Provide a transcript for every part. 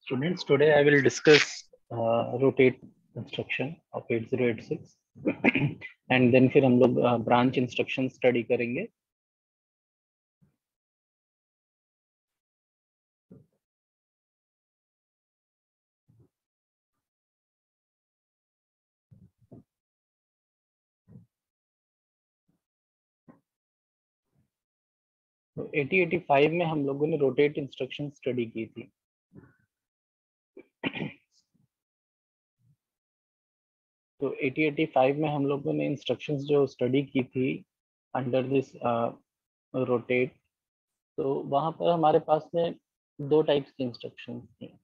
Students, today I will discuss rotate instruction of 8086 and then फिर हम लोग branch instruction study करेंगे. तो 8085 में हम लोगों ने rotate instruction study की थी. तो 8085 में हम लोगों ने instructions जो study की थी under this rotate, तो वहाँ पर हमारे पास में दो टाइप्स की इंस्ट्रक्शंस थी.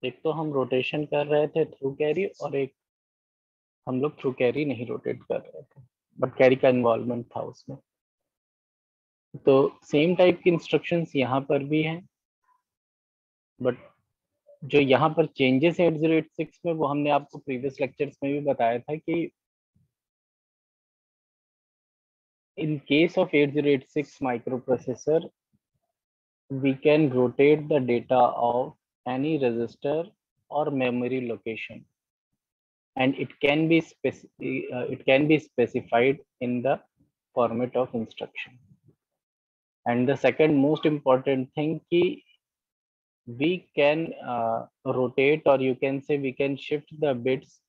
एक तो हम रोटेशन कर रहे थे थ्रू कैरी और एक हम लोग थ्रू कैरी नहीं रोटेट कर रहे थे बट कैरी का इन्वॉल्वमेंट था उसमें. तो सेम टाइप की इंस्ट्रक्शंस यहाँ पर भी हैं, बट जो यहाँ पर चेंजेस है 8086 में वो हमने आपको प्रीवियस लेक्चर्स में भी बताया था कि in case of 8086 microprocessor we can rotate the data of any register or memory location, and it can be specified in the format of instruction. And the second most important thing ki we can rotate, or you can say we can shift the bits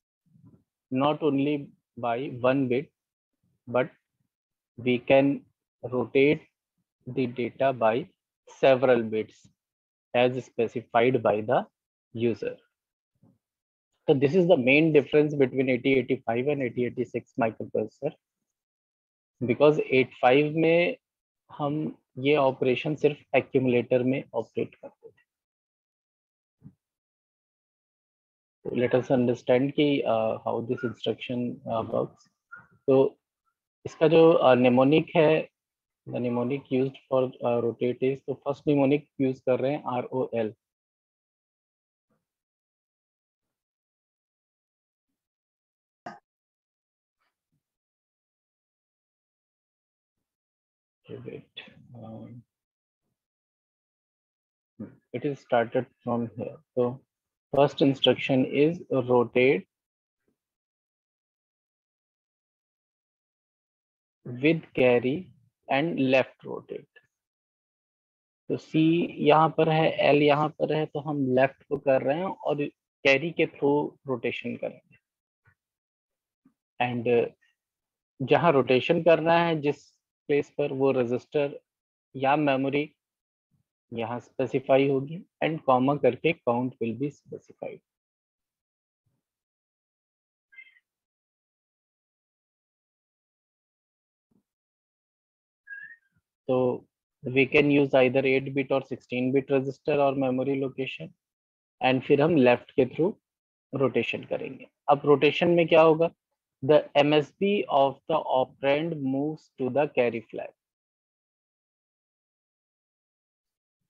not only by one bit, but we can rotate the data by several bits as specified by the user. So this is the main difference between 8085 and 8086 microprocessor, because 85 में हम ये operation सिर्फ accumulator में operate करते थे. Let us understand कि how this instruction works. तो इसका जो mnemonic है, the mnemonic used for rotate is, तो first mnemonic use कर रहे हैं ROL. Wait, it is started from here. So first instruction is rotate with carry and left rotate. तो C यहाँ पर है, L यहाँ पर है, तो हम लेफ्ट को कर रहे हैं और कैरी के थ्रू रोटेशन करेंगे. एंड जहाँ रोटेशन करना है जिस प्लेस पर, वो रजिस्टर या मेमोरी यहाँ स्पेसिफाई होगी एंड कॉमा करके काउंट विल बी स्पेसिफाइड. तो we can use either 8-bit और 16-bit रजिस्टर और मेमोरी लोकेशन, एंड फिर हम लेफ्ट के थ्रू रोटेशन करेंगे. अब रोटेशन में क्या होगा, the MSB of the operand moves to the carry flag.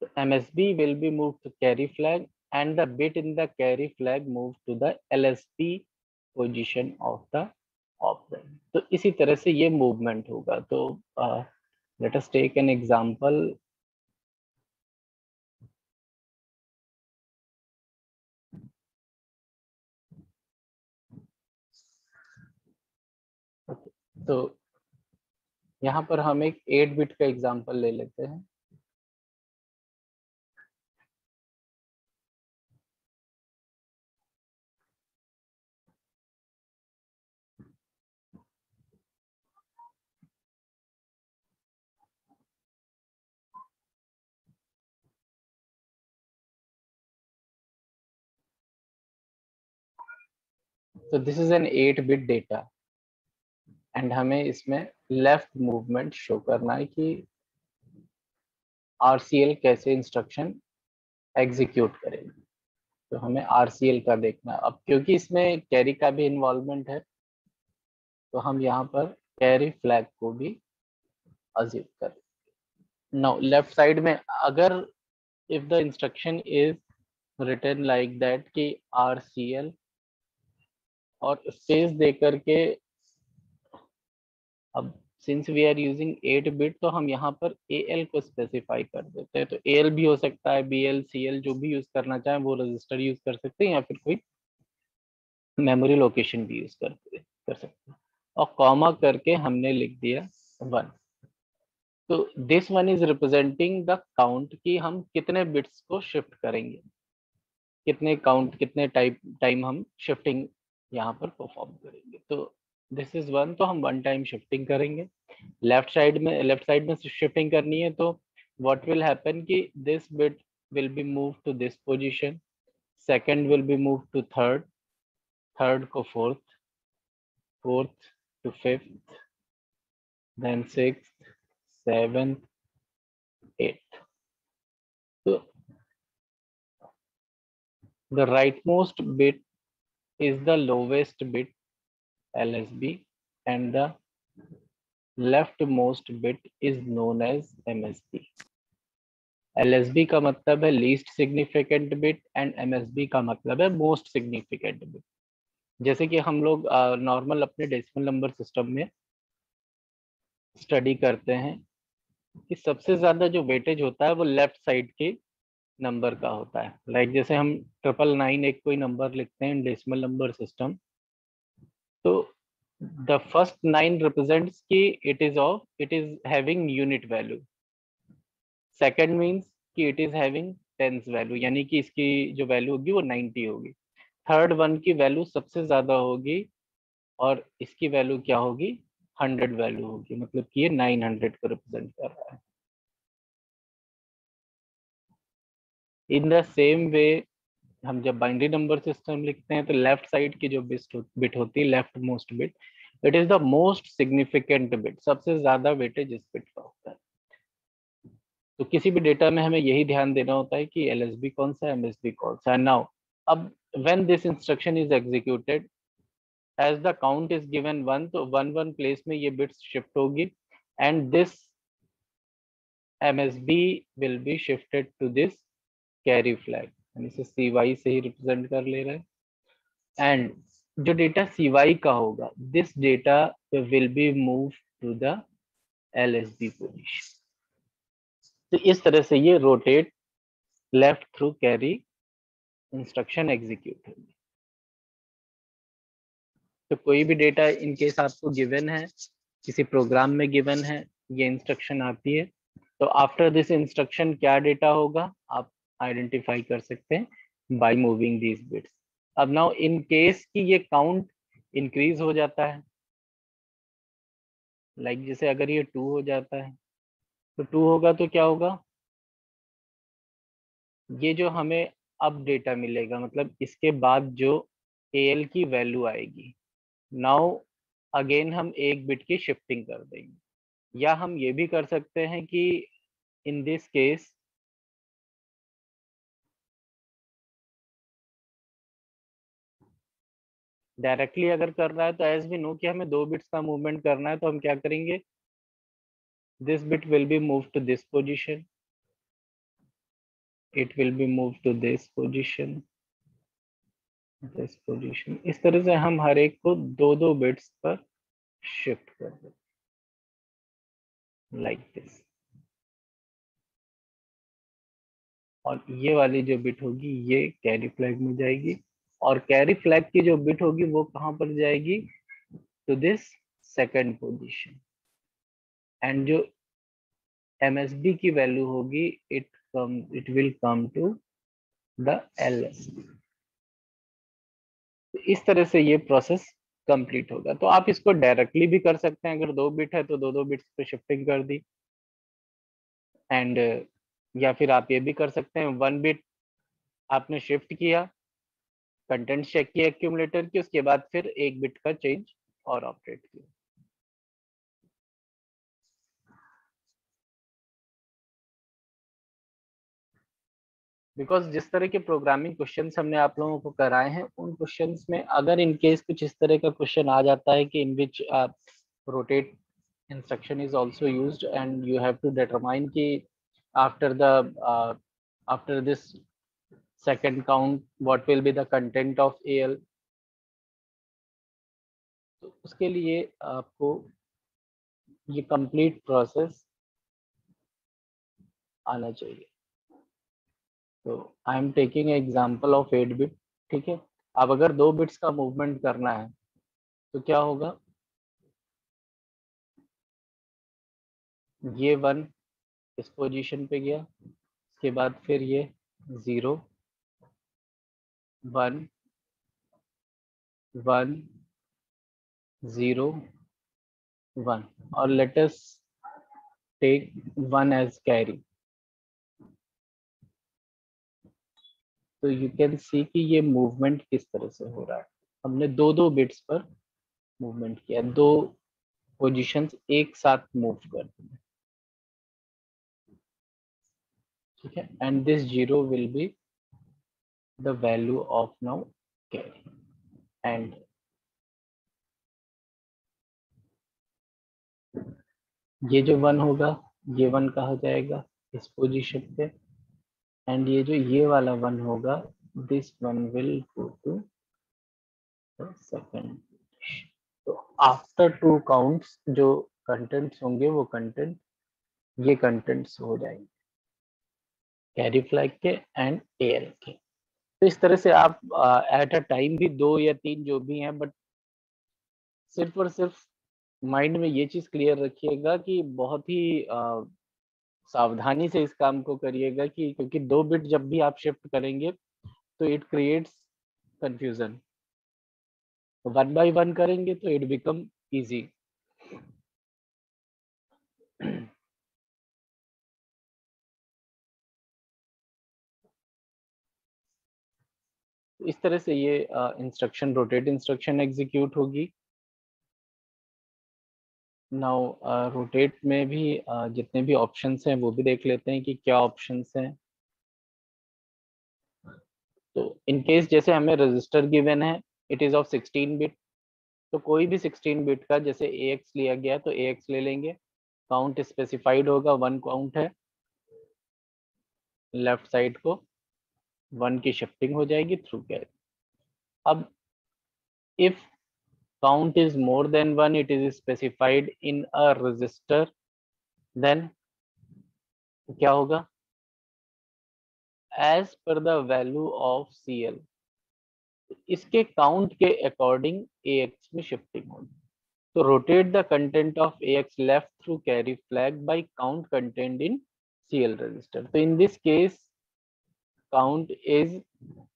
So MSB will be moved to carry flag and the bit in the carry flag moves to the LSB position of the operand. तो इसी तरह से ये movement होगा. तो let us take an example. तो यहाँ पर हम एक 8-bit का एग्जांपल ले लेते हैं. तो this is an 8-bit data and हमें इसमें लेफ्ट मूवमेंट शो करना है कि RCL कैसे इंस्ट्रक्शन एग्जीक्यूट करेगी. तो हमें RCL का देखना है. अब क्योंकि इसमें कैरी का भी इन्वॉल्वमेंट है, तो हम यहाँ पर कैरी फ्लैग को भी अज्यूम करें. नाउ लेफ्ट साइड में अगर if the instruction is written like that कि RCL और स्पेस दे करके, अब since we are using 8 bit, तो हम यहाँ पर AL को स्पेसिफाई कर देते हैं। तो AL भी हो सकता है, BL, CL जो भी यूज करना चाहें वो रजिस्टर यूज कर सकते हैं, या फिर कोई मेमोरी लोकेशन भी यूज कर सकते हैं। और कॉमा करके हमने लिख दिया 1। तो this one is representing the count कि हम कितने बिट्स को शिफ्ट करेंगे, कितने काउंट, कितने टाइम हम शिफ्टिंग यहाँ पर परफॉर्म करेंगे। तो दिस इज 1, तो हम 1 टाइम शिफ्टिंग करेंगे। लेफ्ट साइड में शिफ्टिंग करनी है, तो व्हाट विल हैपन कि this bit will be move to this position, second will be move to third, third को fourth, fourth to fifth, then sixth, seventh, eighth. तो the rightmost bit is the lowest bit, LSB, and the leftmost bit is known as MSB. LSB का मतलब है least significant bit and MSB का मतलब है most significant bit. जैसे कि हम लोग नॉर्मल अपने डेसिमल नंबर सिस्टम में स्टडी करते हैं कि सबसे ज्यादा जो वेटेज होता है वो लेफ्ट साइड के नंबर का होता है। लाइक जैसे हम 999 एक कोई नंबर लिखते हैं डेसिमल नंबर सिस्टम, तो the first 9 represents कि it is having unit value, second means कि it is having tens value, यानी कि इसकी जो वैल्यू होगी वो 90 होगी, थर्ड वन की वैल्यू सबसे ज्यादा होगी और इसकी वैल्यू क्या होगी, 100 वैल्यू होगी, मतलब कि ये 900 को रिप्रेजेंट कर रहा है। इन द सेम वे हम जब बाइनरी नंबर सिस्टम लिखते हैं तो लेफ्ट साइड की जो बिट होती है, left most bit, it is the most significant bit, सबसे ज्यादा वेटेज इस बिट का होता है। तो किसी भी डेटा में हमें यही ध्यान देना होता है कि LSB कौन सा है, MSB कौन सा है। नाउ अब when this instruction is executed, as the count is given 1, तो 1 प्लेस में ये बिट्स शिफ्ट होगी and this MSB will be shifted to this carry flag, हम इसे CY से ही रिप्रेजेंट कर ले रहे हैं। एंड जो डेटा CY का होगा, this data will be move to the LSB position. तो इस तरह से ये rotate left through carry instruction execute होगी। तो कोई भी डेटा इन केस आपको गिवन है, किसी प्रोग्राम में गिवन है, ये इंस्ट्रक्शन आती है, तो आफ्टर दिस इंस्ट्रक्शन क्या डेटा होगा आप आइडेंटिफाई कर सकते हैं बाय मूविंग दीज बिट्स। अब नाउ इन केस कि ये काउंट इंक्रीज हो जाता है, लाइक जैसे अगर ये 2 हो जाता है, तो 2 होगा तो क्या होगा, ये जो हमें अब डेटा मिलेगा, मतलब इसके बाद जो AL की वैल्यू आएगी, नाउ अगेन हम एक बिट की शिफ्टिंग कर देंगे। या हम ये भी कर सकते हैं कि इन दिस केस डायरेक्टली अगर कर रहा है तो एज वी नो कि हमें 2 बिट्स का मूवमेंट करना है, तो हम क्या करेंगे, this bit will be move to this position, it will be move to this position, this position. इस तरह से हम हर एक को 2 बिट्स पर शिफ्ट कर देंगे, लाइक दिस। और ये वाली जो बिट होगी ये कैरी फ्लैग में जाएगी, और कैरी फ्लैग की जो बिट होगी वो कहां पर जाएगी, to this second position. And जो MSB की वैल्यू होगी, it will come to the LSB। तो इस तरह से ये प्रोसेस कंप्लीट होगा। तो आप इसको डायरेक्टली भी कर सकते हैं, अगर 2 बिट है तो 2 बिट्स पे शिफ्टिंग कर दी, एंड या फिर आप ये भी कर सकते हैं 1 बिट आपने शिफ्ट किया, कंटेंट चेक किया एक्यूमुलेटर की, उसके बाद फिर 1 बिट का चेंज और ऑपरेट किया। बिकॉज जिस तरह के प्रोग्रामिंग क्वेश्चंस हमने आप लोगों को कराए हैं, उन क्वेश्चंस में अगर इन केस कुछ इस तरह का क्वेश्चन आ जाता है कि in which rotate instruction is also used and you have to determine कि after the after this second count what will be the content of AL, तो उसके लिए आपको ये कंप्लीट प्रोसेस आना चाहिए। तो I am taking example of 8 bit, ठीक है। अब अगर 2 बिट्स का मूवमेंट करना है तो क्या होगा, ये 1 इस पोजीशन पे गया, उसके बाद फिर ये 0 1 1 0 1 और let us take 1 as carry. तो यू कैन सी कि ये मूवमेंट किस तरह से हो रहा है। हमने दो दो बिट्स पर मूवमेंट किया, दो पोजीशंस एक साथ मूव कर दी, ठीक है। And this 0 will be the value of now carry. And ये जो 1 होगा, ये 1 कहा जाएगा इस पोजीशन पे, एंड ये जो ये वाला 1 होगा, this 1 will go to the second. तो आफ्टर 2 काउंट्स जो कंटेंट्स होंगे वो कंटेंट, ये कंटेंट्स हो जाएंगे कैरी फ्लैग के एंड एएल के। तो इस तरह से आप एट अ टाइम भी 2 या 3 जो भी हैं, बट सिर्फ और सिर्फ माइंड में ये चीज क्लियर रखिएगा कि बहुत ही सावधानी से इस काम को करिएगा, कि क्योंकि 2 बिट जब भी आप शिफ्ट करेंगे तो इट क्रिएट्स कंफ्यूजन। 1 बाय 1 करेंगे तो इट बिकम इजी। इस तरह से ये इंस्ट्रक्शन, रोटेट इंस्ट्रक्शन एग्जीक्यूट होगी। नाउ रोटेट में भी जितने भी ऑप्शंस हैं वो भी देख लेते हैं कि क्या ऑप्शंस हैं। तो इन केस जैसे हमें रजिस्टर गिवन है, इट इज ऑफ 16 बिट, तो कोई भी 16 बिट का जैसे AX लिया गया तो AX ले लेंगे। काउंट स्पेसिफाइड होगा, 1 काउंट है, लेफ्ट साइड को 1 की शिफ्टिंग हो जाएगी थ्रू कैरी। अब if count is more than 1, it is specified in a register, then क्या होगा, as per the value of CL, इसके काउंट के अकॉर्डिंग AX में शिफ्टिंग होगी। तो rotate the content of AX left through carry flag by count content in CL register. तो in this case count is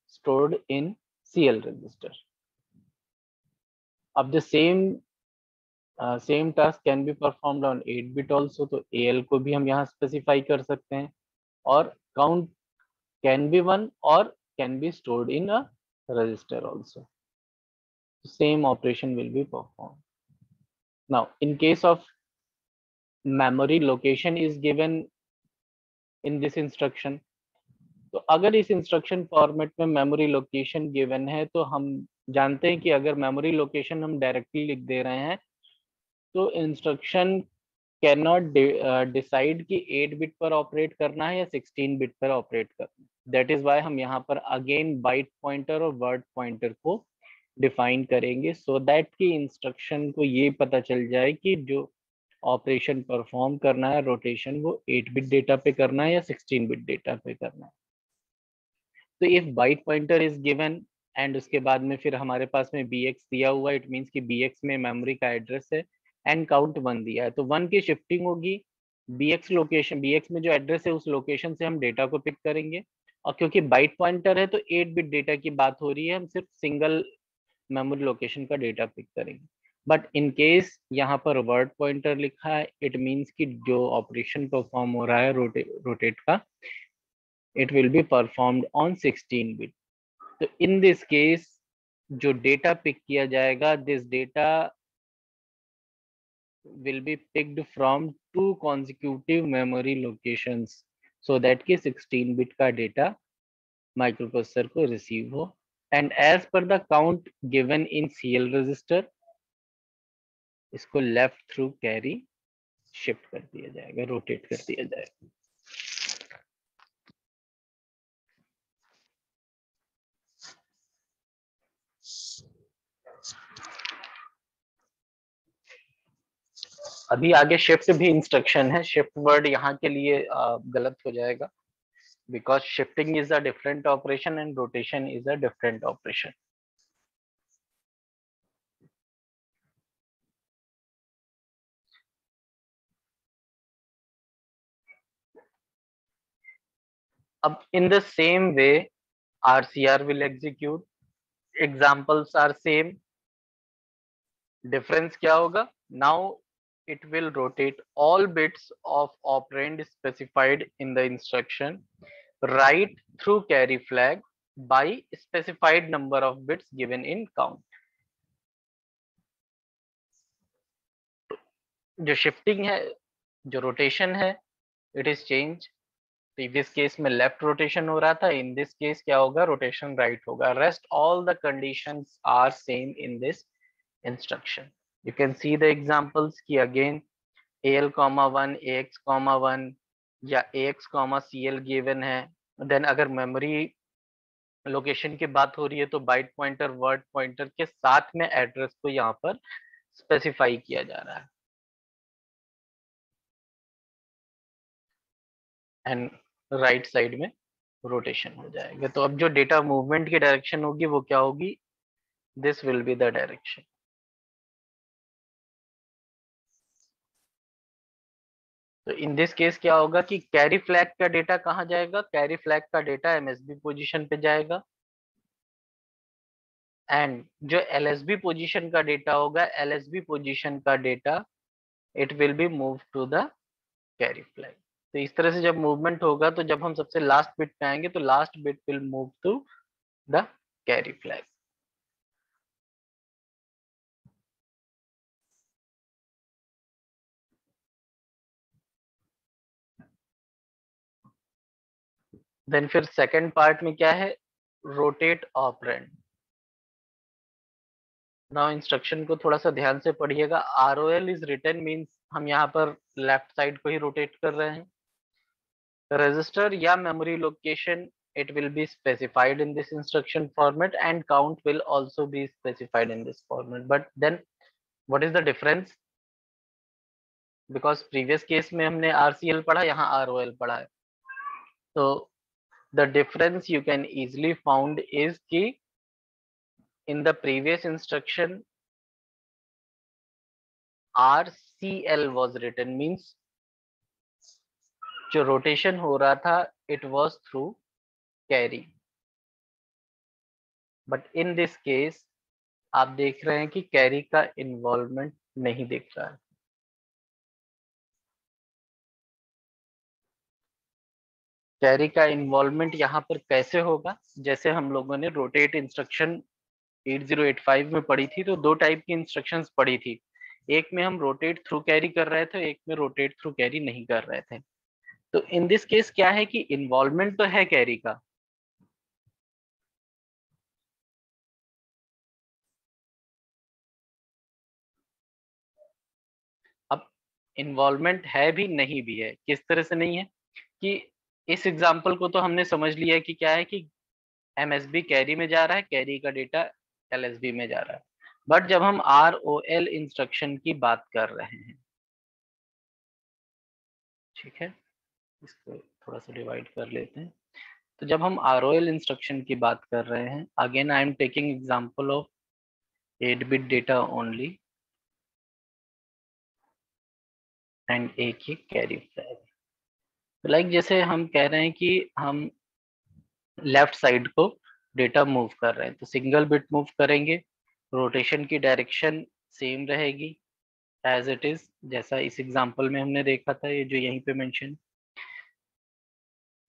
stored in CL register. Of the same task can be performed on 8 bit also, तो AL को भी हम यहाँ specify कर सकते हैं, और count can be 1 or can be stored in a register also. Same operation will be performed. Now in case of memory location is given in this instruction, तो अगर इस इंस्ट्रक्शन फॉर्मेट में मेमोरी लोकेशन गिवन है तो हम जानते हैं कि अगर मेमोरी लोकेशन हम डायरेक्टली लिख दे रहे हैं तो इंस्ट्रक्शन कैन नॉट डिसाइड कि 8 बिट पर ऑपरेट करना है या 16 बिट पर ऑपरेट करना है। दैट इज वाई हम यहाँ पर अगेन बाइट पॉइंटर और वर्ड पॉइंटर को डिफाइन करेंगे, सो दैट कि इंस्ट्रक्शन को ये पता चल जाए कि जो ऑपरेशन परफॉर्म करना है रोटेशन, वो 8 बिट डेटा पे करना है या 16 बिट डेटा पे करना है। तो if byte pointer is given and उसके बाद में फिर हमारे पास में BX दिया हुआ, इट मीन्स कि BX में मेमोरी का एड्रेस है एंड काउंट 1 दिया है, तो 1 की शिफ्टिंग होगी BX लोकेशन, BX में जो एड्रेस है उस लोकेशन से हम डेटा को पिक करेंगे। और क्योंकि बाइट पॉइंटर है तो 8 बिट डेटा की बात हो रही है, हम सिर्फ सिंगल मेमोरी लोकेशन का डेटा पिक करेंगे। बट इन केस यहाँ पर वर्ड पॉइंटर लिखा है, इट मीन्स कि जो ऑपरेशन परफॉर्म हो रहा है रोटेट का, it will be performed on 16 bit. तो in this case जो डेटा पिक किया जाएगा, this data will be picked from 2 consecutive memory locations so that कि 16 bit का डेटा माइक्रोप्रोसेसर को रिसीव हो, and as per the count given in CL register इसको left through carry shift कर दिया जाएगा, रोटेट कर दिया जाएगा। अभी आगे शिफ्ट भी इंस्ट्रक्शन है, शिफ्ट वर्ड यहाँ के लिए गलत हो जाएगा, because shifting is a different operation and rotation is a different operation. अब in the same way RCR will execute, examples are same, difference क्या होगा, now it will rotate all bits of operand specified in the instruction right through carry flag by specified number of bits given in count। जो shifting है, जो rotation है, it is change. Previous case में left rotation हो रहा था, in this case क्या होगा, रोटेशन राइट होगा। Rest all the conditions are same in this instruction. You can see the examples की अगेन AL,1 AX,1 या AX,CL गिवन है। देन अगर मेमोरी लोकेशन की बात हो रही है तो बाइट पॉइंटर वर्ड पॉइंटर के साथ में एड्रेस को यहाँ पर स्पेसिफाई किया जा रहा है। एंड राइट साइड में रोटेशन हो जाएगा। तो अब जो डेटा मूवमेंट की डायरेक्शन होगी वो क्या होगी, this will be the direction. तो इन दिस केस क्या होगा कि कैरी फ्लैग का डेटा कहाँ जाएगा, कैरी फ्लैग का डेटा MSB पोजीशन पे जाएगा, एंड जो LSB पोजीशन का डेटा होगा, LSB पोजीशन का data it will be move to the carry flag. तो इस तरह से जब मूवमेंट होगा तो जब हम सबसे लास्ट बिट पे आएंगे तो last bit will move to the carry flag. Then फिर सेकंड पार्ट में क्या है, रोटेट ऑपरेंड। नाउ इंस्ट्रक्शन को थोड़ा सा ध्यान से पढ़िएगा। ROL इज रिटन मींस हम यहाँ पर लेफ्ट साइड को ही रोटेट कर रहे हैं। रजिस्टर या memory location it will be specified in this instruction format and count will also be specified in this format, but then what is the difference, because previous case में हमने RCL पढ़ा, यहाँ ROL पढ़ा है। तो the difference you can easily found is कि in the previous instruction RCL was written means जो rotation हो रहा था it was through carry, but in this case आप देख रहे हैं कि कैरी का इन्वॉल्वमेंट नहीं दिख रहा है। कैरी का इन्वॉल्वमेंट यहाँ पर कैसे होगा, जैसे हम लोगों ने रोटेट इंस्ट्रक्शन 8085 में पढ़ी थी, तो दो टाइप की इंस्ट्रक्शंस पढ़ी थी। एक में हम रोटेट थ्रू कैरी कर रहे थे, एक में रोटेट थ्रू कैरी नहीं कर रहे थे। तो इन दिस केस क्या है कि इन्वॉल्वमेंट तो है कैरी का, अब इन्वॉल्वमेंट है भी नहीं भी है। किस तरह से नहीं है कि इस एग्जाम्पल को तो हमने समझ लिया कि क्या है कि MSB कैरी में जा रहा है, कैरी का डेटा LSB में जा रहा है। बट जब हम ROL इंस्ट्रक्शन की बात कर रहे हैं, ठीक है, इसको थोड़ा सा डिवाइड कर लेते हैं। तो जब हम ROL इंस्ट्रक्शन की बात कर रहे हैं, again I am taking example of 8-bit data only and एक ही कैरी फ्लैग। लाइक जैसे हम कह रहे हैं कि हम लेफ्ट साइड को डेटा मूव कर रहे हैं, तो सिंगल बिट मूव करेंगे, रोटेशन की डायरेक्शन सेम रहेगी एज इट इज, जैसा इस एग्जांपल में हमने देखा था, ये जो यहीं पे मेंशन।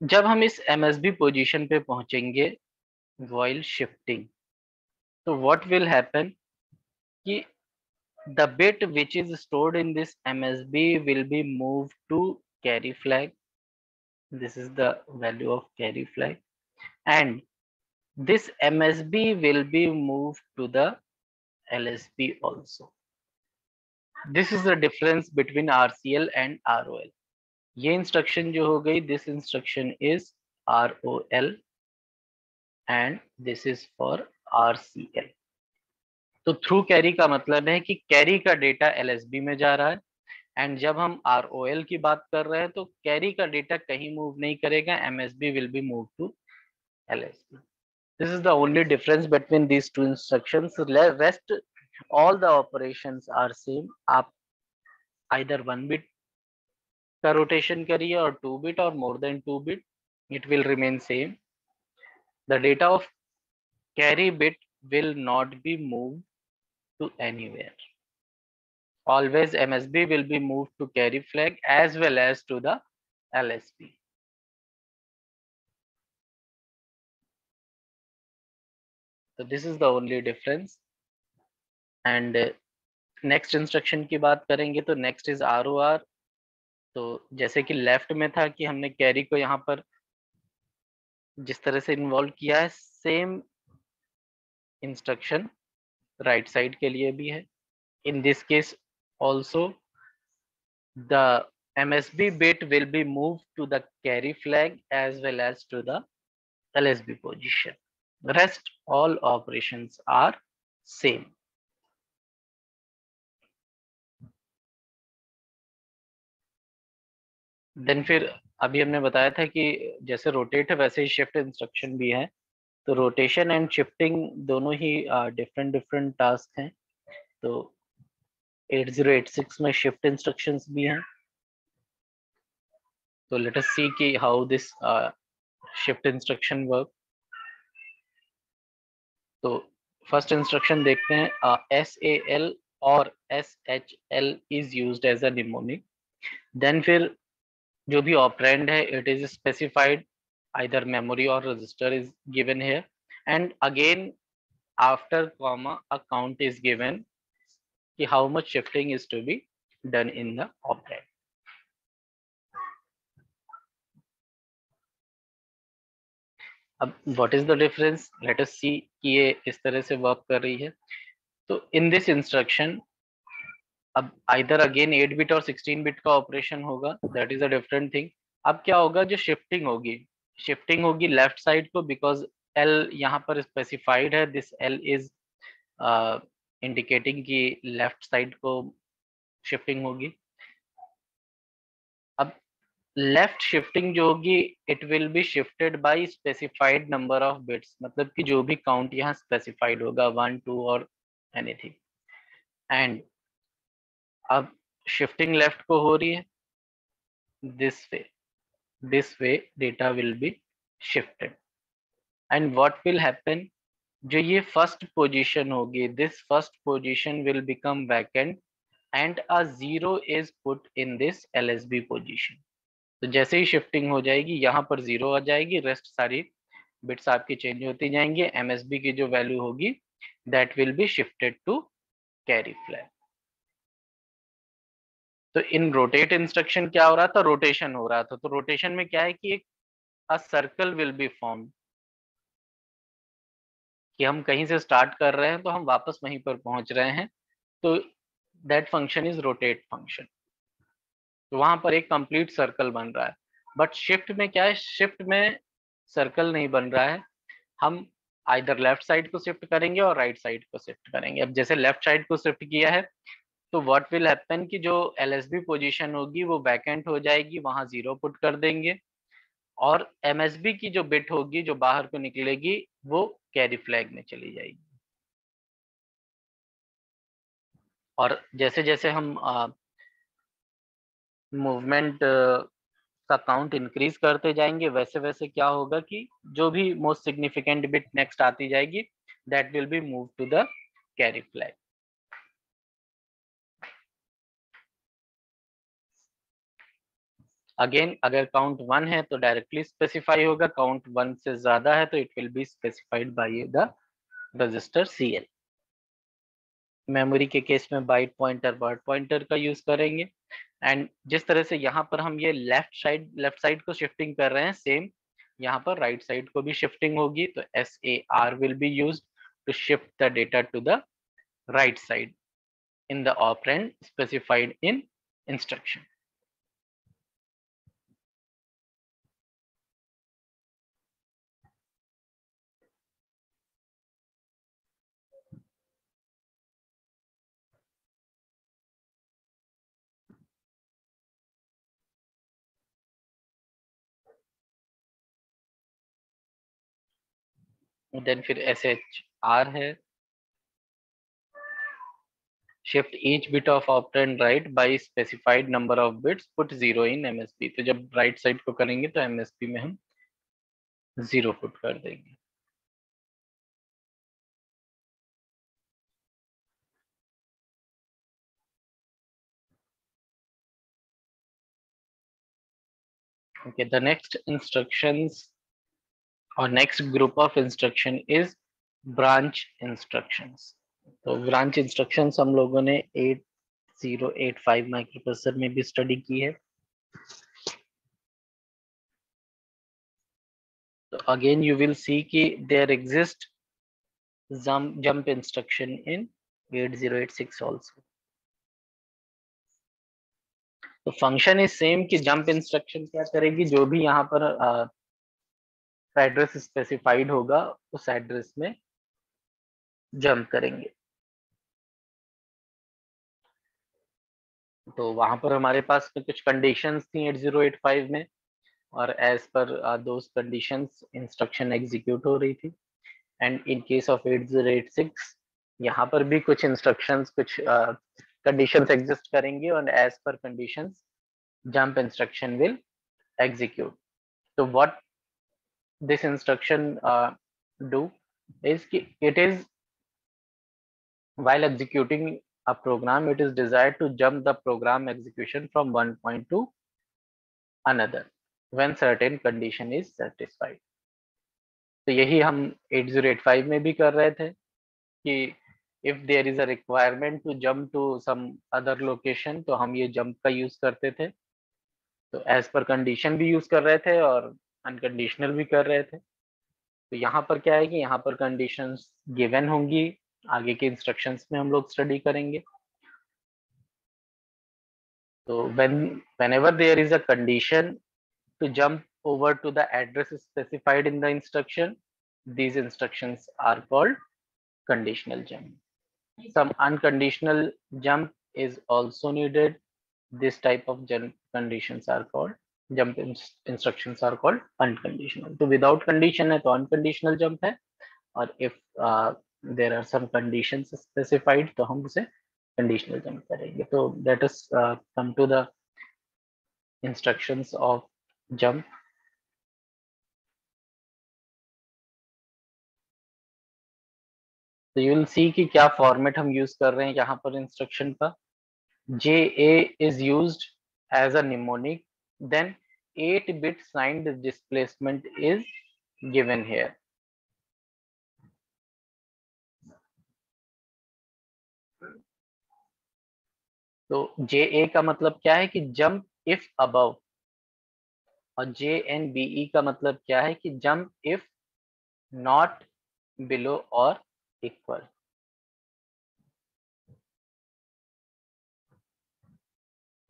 जब हम इस MSB पोजीशन पे पहुंचेंगे व्हाइल शिफ्टिंग, तो व्हाट विल हैपन कि the bit which is stored in this MSB will be moved to carry flag. This is the value of carry flag, and this MSB will be moved to the LSB also. This is the difference between RCL and ROL. ये instruction जो हो गई, this instruction is ROL and this is for RCL। तो through carry का मतलब है कि carry का डेटा LSB में जा रहा है, एंड जब हम ROL की बात कर रहे हैं तो कैरी का डेटा कहीं मूव नहीं करेगा, MSB will be move to LSB. This is the only difference between these two instructions. Rest all the operations are same. आप either 1 bit का rotation करिए और 2 bit और more than 2 bit, it will remain same. The data of carry bit will not be moved to anywhere. Always MSB will be moved to carry flag as well as to the LSB. So this is the only difference. And next instruction की बात करेंगे तो next is ROR. तो जैसे कि left में था कि हमने कैरी को यहाँ पर जिस तरह से इन्वॉल्व किया है, सेम इंस्ट्रक्शन राइट साइड के लिए भी है. इन this case also the MSB bit will be moved to the carry flag as well as to the LSB position. Rest all operations are same. Then फिर अभी हमने बताया था कि जैसे रोटेट है वैसे ही शिफ्ट इंस्ट्रक्शन भी है. तो रोटेशन एंड शिफ्टिंग दोनों ही डिफरेंट डिफरेंट टास्क हैं. तो 8086 में शिफ्ट इंस्ट्रक्शंस भी हैं. तो लेट अस सी कि how this shift instruction work. तो फर्स्ट इंस्ट्रक्शन देखते हैं. SAL और SHL is used as a mnemonic. Then फिर जो भी ऑपरेंड है it is specified, either memory or register is given here, and again after comma a count is given कि how much shifting is to be done in the operand. अब what is the difference? Let us see कि ये इस तरह से work कर रही है. तो in this instruction अब either again 8 बिट और 16 बिट का ऑपरेशन होगा, that is a different thing. अब क्या होगा, जो शिफ्टिंग होगी लेफ्ट साइड को, बिकॉज L यहाँ पर स्पेसिफाइड है. दिस L इज इंडिकेटिंग कि लेफ्ट साइड को शिफ्टिंग होगी. अब लेफ्ट शिफ्टिंग जो होगी it will be shifted by specified number of bits, मतलब कि जो भी काउंट यहाँ स्पेसिफाइड होगा 1 2 और एनीथिंग. एंड अब शिफ्टिंग लेफ्ट को हो रही है this way data will be shifted. And what will happen, जो ये फर्स्ट पोजीशन होगी, this first position will become vacant and a 0 is put in this LSB position. तो जैसे ही शिफ्टिंग हो जाएगी यहाँ पर 0 आ जाएगी, रेस्ट सारी बिट्स आपकी चेंज होती जाएंगी. MSB की जो वैल्यू होगी that will be shifted to carry flag. तो इन रोटेट इंस्ट्रक्शन क्या हो रहा था, रोटेशन हो रहा था. तो रोटेशन में क्या है कि एक a circle will be form, कि हम कहीं से स्टार्ट कर रहे हैं तो हम वापस वहीं पर पहुंच रहे हैं. तो that function is rotate function. तो वहां पर एक कंप्लीट सर्कल बन रहा है. बट शिफ्ट में क्या है, शिफ्ट में सर्कल नहीं बन रहा है. हम आइदर लेफ्ट साइड को शिफ्ट करेंगे और राइट साइड को शिफ्ट करेंगे. अब जैसे लेफ्ट साइड को शिफ्ट किया है तो व्हाट विल हैपन कि जो LSB पोजीशन होगी वो वैकेंट हो जाएगी, वहां 0 पुट कर देंगे. और MSB की जो बिट होगी जो बाहर को निकलेगी वो कैरी फ्लैग में चली जाएगी. और जैसे जैसे हम मूवमेंट का काउंट इंक्रीज करते जाएंगे वैसे वैसे क्या होगा कि जो भी मोस्ट सिग्निफिकेंट बिट नेक्स्ट आती जाएगी that will be move to the carry flag. Again अगर काउंट 1 है तो डायरेक्टली स्पेसिफाई होगा, काउंट 1 से ज्यादा है तो it will be specified by the register CL. Memory के केस में बाइट पॉइंटर वर्ड पॉइंटर का यूज करेंगे. एंड जिस तरह से यहाँ पर हम ये लेफ्ट साइड को शिफ्टिंग कर रहे हैं, सेम यहाँ पर राइट साइड को भी शिफ्टिंग होगी. तो SAR will be used to shift the data to the right side in the operand specified in instruction. Then फिर SHR है, shift each bit of operand right by specified number of bits, put 0 in MSB। तो जब right side को करेंगे तो MSB में हम 0 put कर देंगे। Okay, the next instructions or next group of instruction is branch instructions। तो ब्रांच इंस्ट्रक्शंस हम लोगों ने 8085 माइक्रोप्रोसेसर में भी स्टडी की है। तो अगेन यू विल सी कि there exist jump instruction in 8086 also. तो फंक्शन इज सेम कि जंप इंस्ट्रक्शन क्या करेगी, जो भी यहाँ पर एड्रेस स्पेसिफाइड होगा उस एड्रेस में जंप करेंगे। तो वहां पर हमारे पास कुछ कंडीशंस थी 8085 में, और एज पर दोज कंडीशंस इंस्ट्रक्शन एग्जीक्यूट हो रही थी। एंड इन केस ऑफ 8086 यहाँ पर भी कुछ इंस्ट्रक्शंस, कुछ कंडीशंस एग्जिस्ट करेंगे, और as per conditions jump instruction will execute। So what this instruction do is it is while executing a program, it is desired to jump the program execution from one point to another when certain condition is satisfied। तो यही हम 8085 में भी कर रहे थे कि if there is a requirement to jump to some other location, तो हम ये jump का यूज करते थे। तो एज पर कंडीशन भी यूज कर रहे थे और अनकंडीशनल भी कर रहे थे। तो यहाँ पर क्या है कि यहाँ पर कंडीशंस गिवन होंगी, आगे के इंस्ट्रक्शंस में हम लोग स्टडी करेंगे। तो whenever there is a condition to jump over to the address specified in the instruction, these instructions are called conditional jump। Some unconditional jump is also needed। This type of jump conditions are called jump instructions are called unconditional। तो without condition है तो unconditional jump है, और if there are some conditions specified तो हम उसे conditional jump करेंगे। तो let us come to the instructions of jump। तो you will see कि क्या फॉर्मेट हम यूज कर रहे हैं यहाँ पर इंस्ट्रक्शन का। JA is used as a mnemonic, then 8-bit signed displacement is given here। तो JA का मतलब क्या है कि जंप इफ अबव, और JNBE का मतलब क्या है कि जंप इफ नॉट बिलो और इक्वल।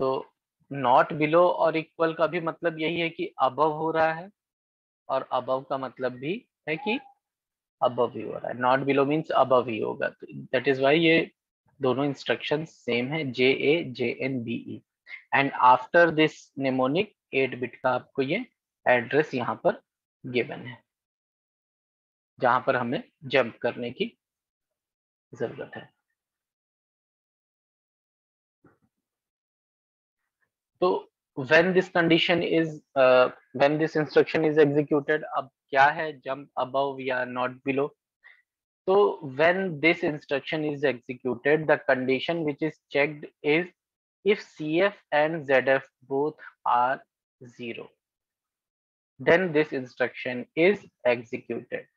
तो नॉट बिलो और इक्वल का भी मतलब यही है कि अबव हो रहा है, और अबव का मतलब भी है कि अबव ही हो रहा है। नॉट बिलो मीन्स अबव ही होगा। तो दैट इज वाई ये दोनों इंस्ट्रक्शन सेम है, JA JNBE। And after this mnemonic 8-बिट का आपको ये एड्रेस यहाँ पर गिवन है जहां पर हमें जंप करने की जरूरत है। तो when this condition is when this instruction is executed, अब क्या है jump above या not below। तो when this instruction is executed, the condition which is checked is if CF and ZF both are 0, then this instruction is executed।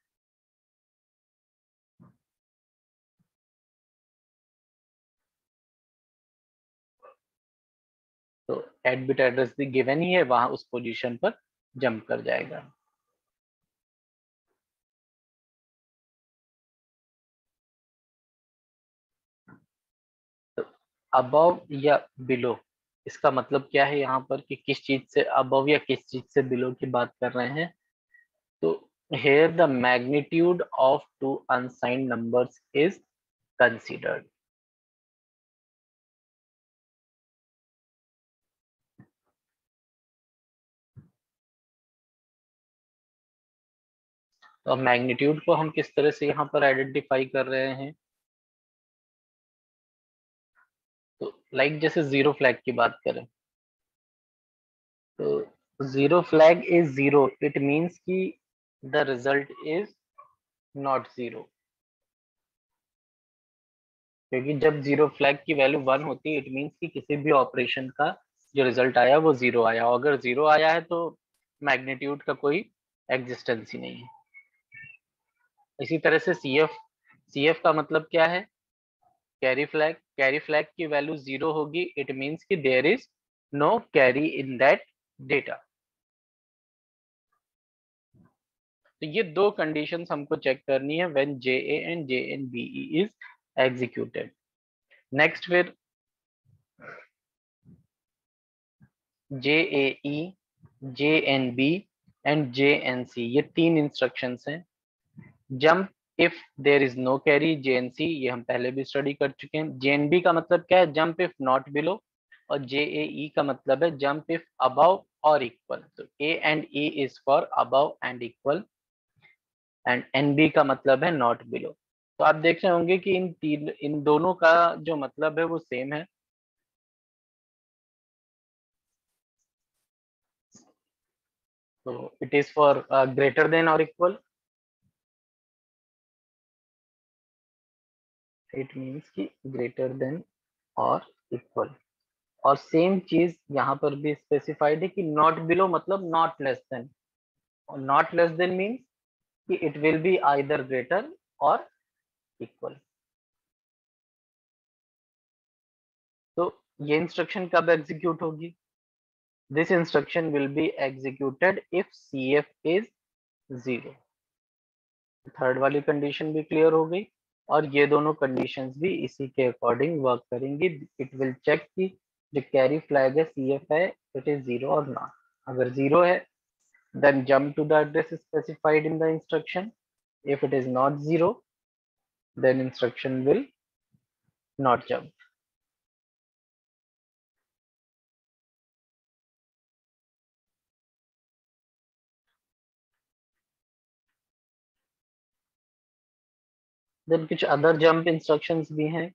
तो 8-बिट address भी given ही है, वहां उस पोजीशन पर जंप कर जाएगा। अबव या बिलो, इसका मतलब क्या है यहाँ पर कि किस चीज से अबव या किस चीज से बिलो की बात कर रहे हैं। तो here the magnitude of two unsigned numbers is considered। तो अब मैग्नीट्यूड को हम किस तरह से यहाँ पर आइडेंटिफाई कर रहे हैं, तो लाइक जैसे जीरो फ्लैग की बात करें, तो zero flag is zero, it means कि the result is not zero, क्योंकि जब जीरो फ्लैग की वैल्यू 1 होती है इट मीन्स कि किसी भी ऑपरेशन का जो रिजल्ट आया वो जीरो आया, और अगर जीरो आया है तो मैग्नीट्यूड का कोई एग्जिस्टेंस ही नहीं है। इसी तरह से सी एफ का मतलब क्या है, कैरी फ्लैग, कैरी फ्लैग की वैल्यू जीरो होगी, इट मीन्स कि there is no carry in that data. तो ये दो कंडीशंस हमको चेक करनी है when JA and JNBE is executed. Next फिर JAE, JNB एंड JNC, ये तीन इंस्ट्रक्शंस हैं। Jump if there is no carry, JNC ये हम पहले भी स्टडी कर चुके हैं। JNB का मतलब क्या है, जंप इफ नॉट बिलो, और JAE का मतलब है जंप इफ अबव और इक्वल। तो A and E is for above and equal, and NB का मतलब है नॉट बिलो। तो आप देख रहे होंगे कि इन दोनों का जो मतलब है वो सेम है। तो it is for greater than और इक्वल, इट मीन्स कि ग्रेटर देन और इक्वल। और सेम चीज यहाँ पर भी स्पेसिफाइड है कि नॉट बिलो मतलब नॉट लेस देन, और नॉट लेस देन मीन्स कि it will be either greater और इक्वल। तो ये इंस्ट्रक्शन कब एग्जीक्यूट होगी, this instruction will be executed if CF is zero. Third वाली कंडीशन भी क्लियर हो गई, और ये दोनों कंडीशंस भी इसी के अकॉर्डिंग वर्क करेंगी। इट विल चेक कि जो कैरी फ्लैग है CF है, इट इज जीरो और नॉट। अगर जीरो है then jump to the address specified in the instruction. If it is not zero, then instruction will not jump. Then कुछ other jump instructions भी हैं,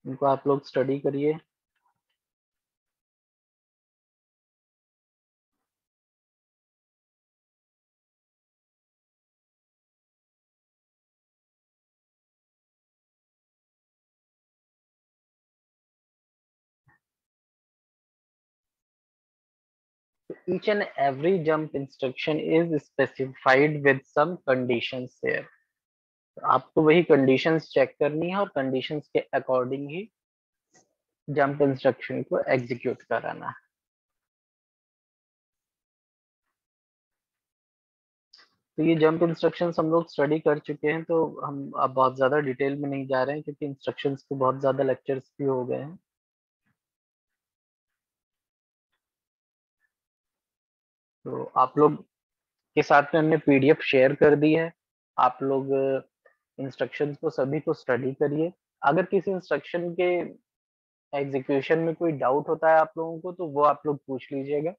उनको आप लोग स्टडी करिए। Each and every jump instruction is specified with some conditions there. आपको वही conditions check करनी है और conditions के अकॉर्डिंग ही jump instruction को एग्जीक्यूट कराना है। तो ये जंप इंस्ट्रक्शंस हम लोग स्टडी कर चुके हैं, तो हम अब बहुत ज़्यादा डिटेल में नहीं जा रहे हैं क्योंकि इंस्ट्रक्शंस के बहुत ज़्यादा लेक्चर्स भी हो गए हैं। तो आप लोग के साथ में हमने PDF शेयर कर दी है, आप लोग इंस्ट्रक्शंस को सभी को स्टडी करिए। अगर किसी इंस्ट्रक्शन के एग्जीक्यूशन में कोई डाउट होता है आप लोगों को, तो वो आप लोग पूछ लीजिएगा।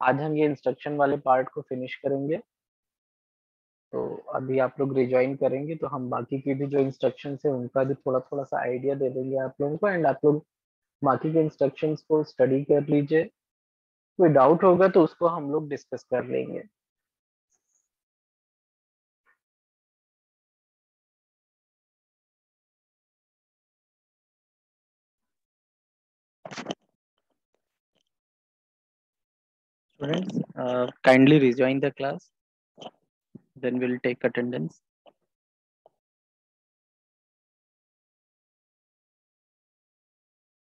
आज हम ये इंस्ट्रक्शन वाले पार्ट को फिनिश करेंगे, तो अभी आप लोग रिज्वाइन करेंगे तो हम बाकी की भी जो इंस्ट्रक्शंस है उनका भी थोड़ा थोड़ा सा आइडिया दे देंगे आप लोगों को, एंड आप लोग बाकी के इंस्ट्रक्शंस को स्टडी कर लीजिए। कोई डाउट होगा तो उसको हम लोग डिस्कस कर लेंगे। Students, kindly rejoin the class, then we'll take attendance.